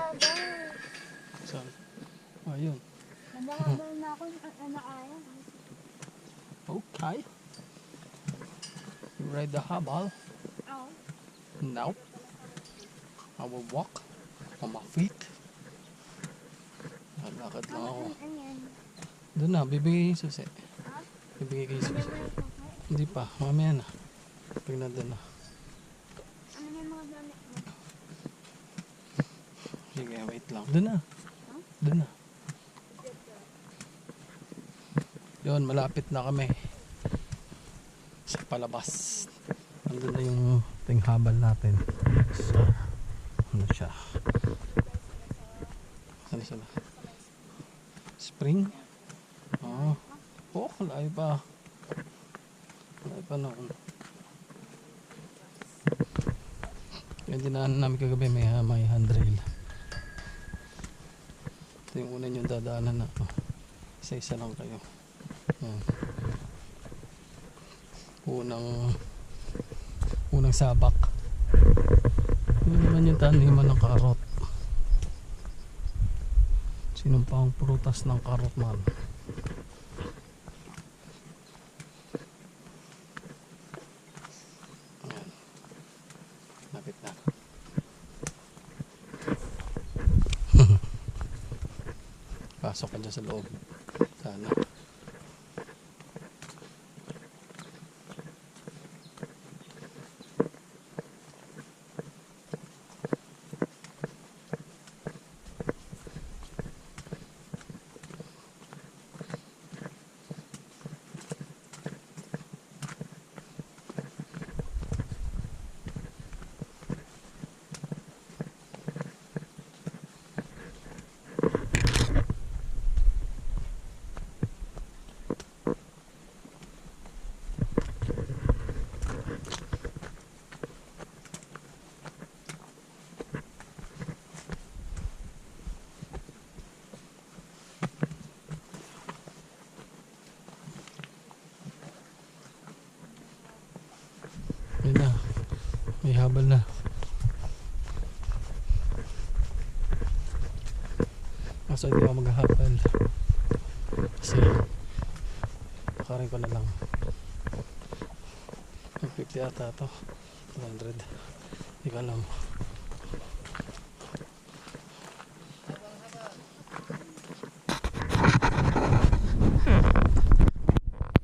habang. Saan? Ayun. Naghahabol na ako na ayaw. Okay. You ride the habal? Oo. Now. I will walk on my feet. Lakad lang ako. Ano yan? Doon na, bibigay yung susi. Ha? Bibigay kayo Ano susi. mo yung kakay? Hindi pa, mamaya na. Pag nandun na. Ano yung mga damit mo? Sige, wait lang. Doon na. Doon na. Yun, malapit na kami. Sa palabas. Nandun na yung ting habal natin. So, ano siya? Ano siya na? Spring? Oo. Oh, layo pa. Layo pa noon. Yung dinaanan namin kagabi may handrail. Ito yung una yung dadaanan na. Isa-isa lang kayo. Yan. Unang sabak. Yun naman yung taniman ng karot. Sinumpang prutas ng karot man. Ayan. Lapit na. Pasok ka dyan sa loob. Sana. Yun na. May habal na. Kaso hindi ako maghahabal. Kasi pakarin ko na lang. 50 ata ito. 100. Hindi ko alam.